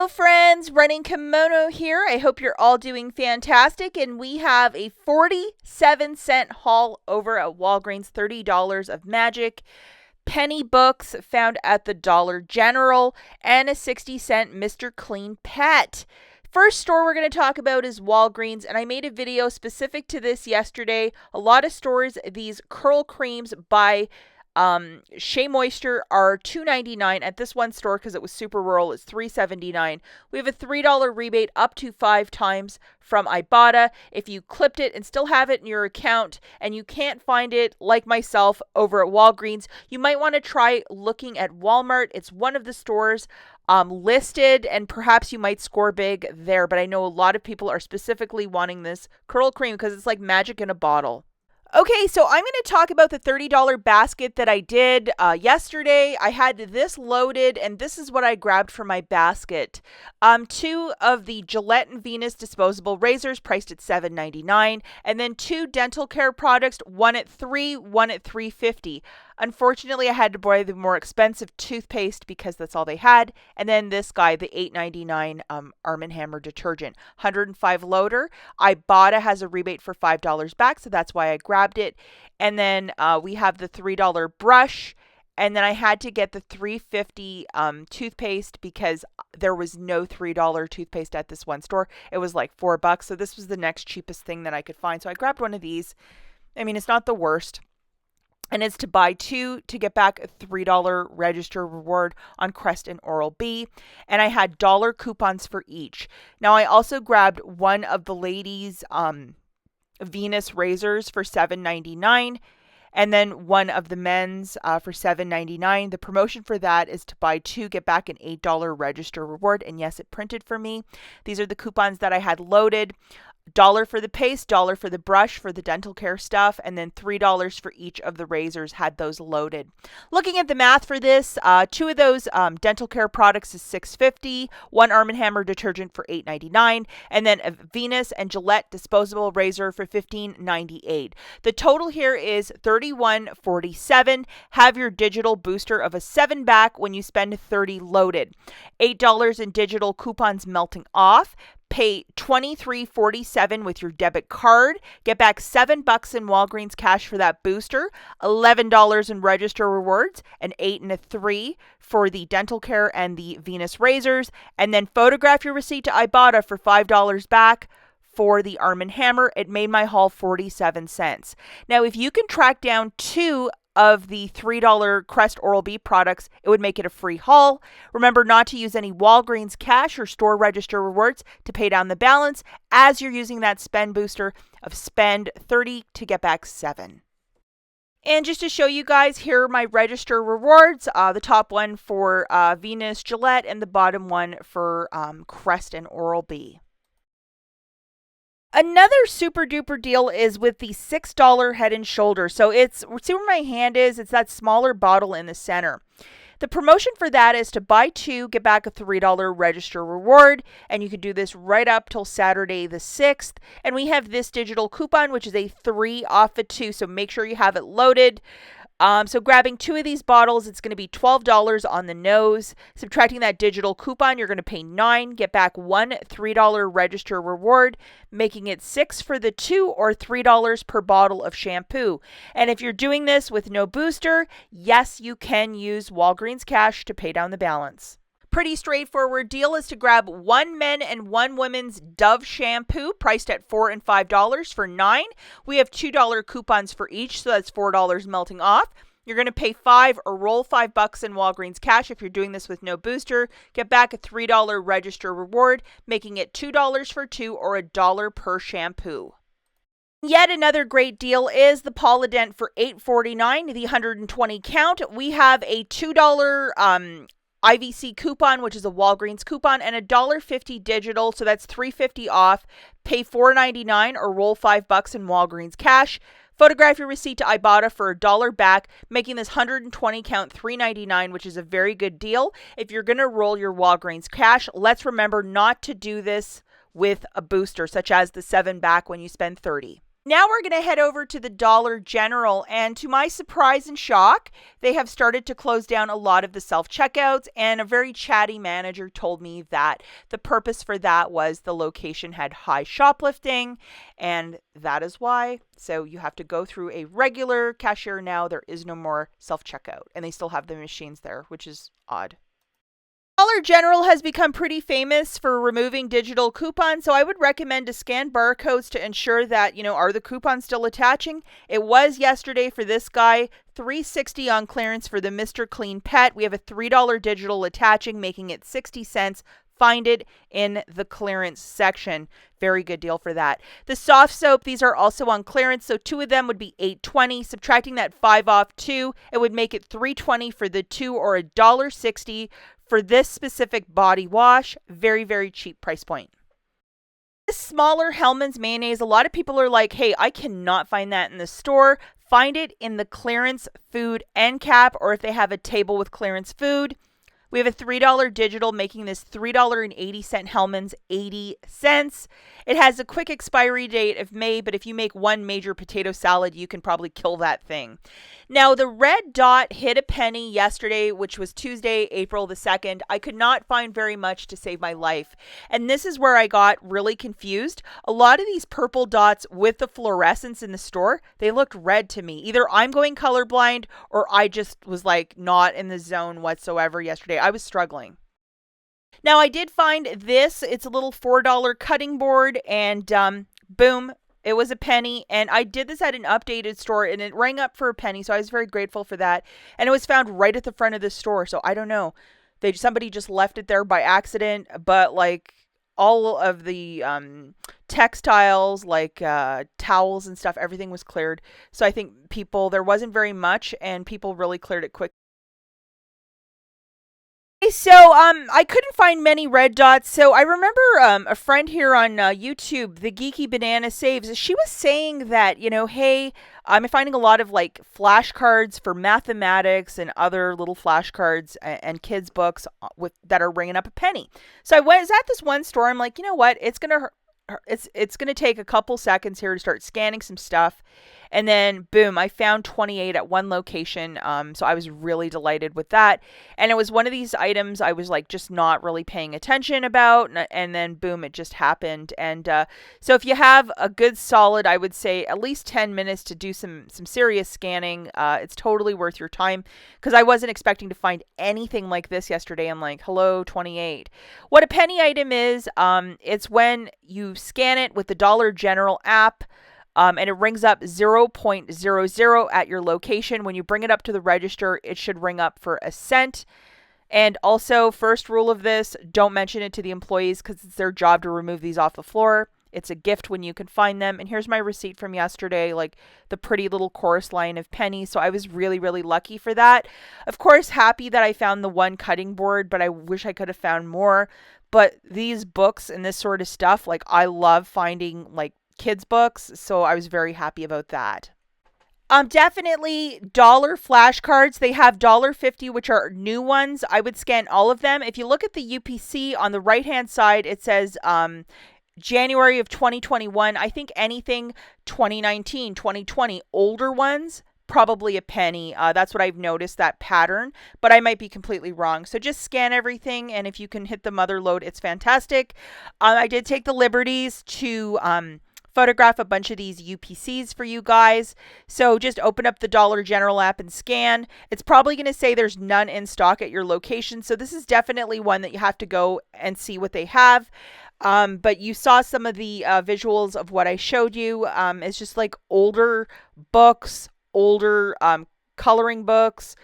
Hello friends, Running Kimono here. I hope you're all doing fantastic, and we have a 47-cent haul over at Walgreens, $30 of magic, penny books found at the Dollar General, and a 60-cent Mr. Clean Pet. First store we're going to talk about is Walgreens, and I made a video specific to this yesterday. A lot of stores, these curl creams by Shea Moisture are $2.99 at this one store because it was super rural. It's $3.79. We have a $3 rebate up to 5 times from IBOTTA. If you clipped it and still have it in your account and you can't find it, like myself, over at Walgreens, you might want to try looking at Walmart. It's one of the stores listed, and perhaps you might score big there. But I know a lot of people are specifically wanting this curl cream because it's like magic in a bottle. Okay, so I'm going to talk about the $30 basket that I did yesterday. I had this loaded, and this is what I grabbed for my basket. 2 of the Gillette and Venus disposable razors priced at $7.99, and then 2 dental care products, one at $3, one at $3.50. Unfortunately, I had to buy the more expensive toothpaste because that's all they had. And then this guy, the $8.99 Arm & Hammer detergent, 105 loader. IBOTTA has a rebate for $5 back, so that's why I grabbed it. And then we have the $3 brush. And then I had to get the $3.50 toothpaste because there was no $3 toothpaste at this one store. It was like $4. So this was the next cheapest thing that I could find. So I grabbed one of these. I mean, it's not the worst. And it's to buy 2 to get back a $3 register reward on Crest and Oral-B. And I had dollar coupons for each. Now, I also grabbed one of the ladies' Venus razors for $7.99. And then one of the men's for $7.99. The promotion for that is to buy 2, get back an $8 register reward. And yes, it printed for me. These are the coupons that I had loaded. $1 for the paste, $1 for the brush for the dental care stuff, and then $3 for each of the razors had those loaded. Looking at the math for this, 2 of those dental care products is $6.50, 1 Arm & Hammer detergent for $8.99, and then a Venus and Gillette disposable razor for $15.98. The total here is $31.47. Have your digital booster of a 7 back when you spend $30 loaded. $8 in digital coupons melting off. Pay $23.47 with your debit card. Get back $7 in Walgreens cash for that booster. $11 in register rewards, and $8 and a $3 for the dental care and the Venus razors. And then photograph your receipt to IBOTTA for $5 back for the Arm & Hammer. It made my haul 47 cents. Now, if you can track down 2 of the $3 Crest Oral-B products, it would make it a free haul. Remember not to use any Walgreens cash or store register rewards to pay down the balance as you're using that spend booster of spend 30 to get back 7. And just to show you guys, here are my register rewards. The top one for Venus Gillette and the bottom one for Crest and Oral-B. Another super duper deal is with the $6 Head and Shoulders. So see where my hand is? It's that smaller bottle in the center. The promotion for that is to buy 2, get back a $3 register reward. And you can do this right up till Saturday the 6th. And we have this digital coupon, which is a 3 off a 2. So make sure you have it loaded. So grabbing 2 of these bottles, it's going to be $12 on the nose. Subtracting that digital coupon, you're going to pay $9, get back 1 $3 register reward, making it $6 for the 2 or $3 per bottle of shampoo. And if you're doing this with no booster, yes, you can use Walgreens cash to pay down the balance. Pretty straightforward deal is to grab 1 men and 1 women's Dove shampoo priced at $4 and $5 for $9. We have $2 coupons for each, so that's $4 melting off. You're going to pay $5 or roll $5 in Walgreens cash if you're doing this with no booster. Get back a $3 register reward, making it $2 for 2 or $1 per shampoo. Yet another great deal is the Polident for $8.49, the 120 count. We have a $2 IVC coupon, which is a Walgreens coupon, and $1.50 digital, so that's $3.50 off. Pay $4.99 or roll $5 in Walgreens cash. Photograph your receipt to IBOTTA for $1 back, making this 120 count $3.99, which is a very good deal. If you're going to roll your Walgreens cash, let's remember not to do this with a booster, such as the 7 back when you spend $30. Now we're going to head over to the Dollar General, and to my surprise and shock, they have started to close down a lot of the self-checkouts, and a very chatty manager told me that the purpose for that was the location had high shoplifting, and that is why. So you have to go through a regular cashier now. There is no more self-checkout, and they still have the machines there, which is odd. Dollar General has become pretty famous for removing digital coupons, so I would recommend to scan barcodes to ensure that, are the coupons still attaching? It was yesterday for this guy, $3.60 on clearance for the Mr. Clean Pet. We have a $3 digital attaching, making it 60 cents. Find it in the clearance section. Very good deal for that. The soft soap, these are also on clearance, so two of them would be $8.20. Subtracting that 5 off two, it would make it $3.20 for the two, or $1.60 for this specific body wash. Very, very cheap price point. This smaller Hellmann's mayonnaise, a lot of people are like, hey, I cannot find that in the store. Find it in the clearance food end cap, or if they have a table with clearance food. We have a $3 digital, making this $3.80 Hellmann's 80 cents. It has a quick expiry date of May, but if you make one major potato salad, you can probably kill that thing. Now, the red dot hit a penny yesterday, which was Tuesday, April the 2nd. I could not find very much to save my life. And this is where I got really confused. A lot of these purple dots with the fluorescence in the store, they looked red to me. Either I'm going colorblind or I just was like not in the zone whatsoever yesterday. I was struggling. Now, I did find this. It's a little $4 cutting board, and boom, it was a penny. And I did this at an updated store, and it rang up for a penny, so I was very grateful for that. And it was found right at the front of the store, so I don't know. Somebody just left it there by accident, but like all of the textiles, like towels and stuff, everything was cleared. So I think there wasn't very much, and people really cleared it quick. So, I couldn't find many red dots. So I remember a friend here on YouTube, the Geeky Banana Saves. She was saying that, hey, I'm finding a lot of like flashcards for mathematics and other little flashcards and kids' books that are ringing up a penny. So I was at this one store. I'm like, you know what? It's gonna take a couple seconds here to start scanning some stuff. And then, boom, I found 28 at one location. So I was really delighted with that. And it was one of these items I was like just not really paying attention about. And then, boom, it just happened. And so if you have a good solid, I would say at least 10 minutes to do some serious scanning, it's totally worth your time, because I wasn't expecting to find anything like this yesterday. I'm like, hello, 28. What a penny item is, it's when you scan it with the Dollar General app. And it rings up 0.00 at your location. When you bring it up to the register, it should ring up for a cent. And also, first rule of this, don't mention it to the employees, because it's their job to remove these off the floor. It's a gift when you can find them. And here's my receipt from yesterday, like the pretty little chorus line of pennies. So I was really, really lucky for that. Of course, happy that I found the one cutting board, but I wish I could have found more. But these books and this sort of stuff, like I love finding like kids books, so I was very happy about that. Definitely dollar flashcards. They have $1.50, which are new ones. I would scan all of them. If you look at the UPC on the right hand side, it says January of 2021. I think anything 2019, 2020, older ones, probably a penny. That's what I've noticed, that pattern, but I might be completely wrong. So just scan everything, and if you can hit the mother load, it's fantastic. I did take the liberties to photograph a bunch of these UPCs for you guys. So just open up the Dollar General app and scan. It's probably going to say there's none in stock at your location. So this is definitely one that you have to go and see what they have. But you saw some of the visuals of what I showed you. It's just like older books, older coloring books,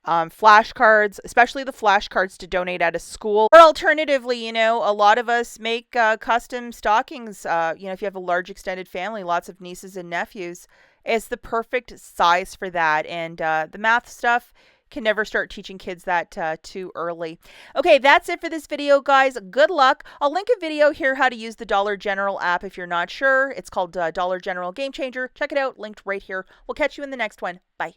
flashcards, especially the flashcards to donate at a school. Or alternatively, a lot of us make custom stockings. If you have a large extended family, lots of nieces and nephews, it's the perfect size for that. And the math stuff, can never start teaching kids that too early. Okay, that's it for this video, guys. Good luck. I'll link a video here how to use the Dollar General app if you're not sure. It's called Dollar General Game Changer. Check it out, linked right here. We'll catch you in the next one. Bye.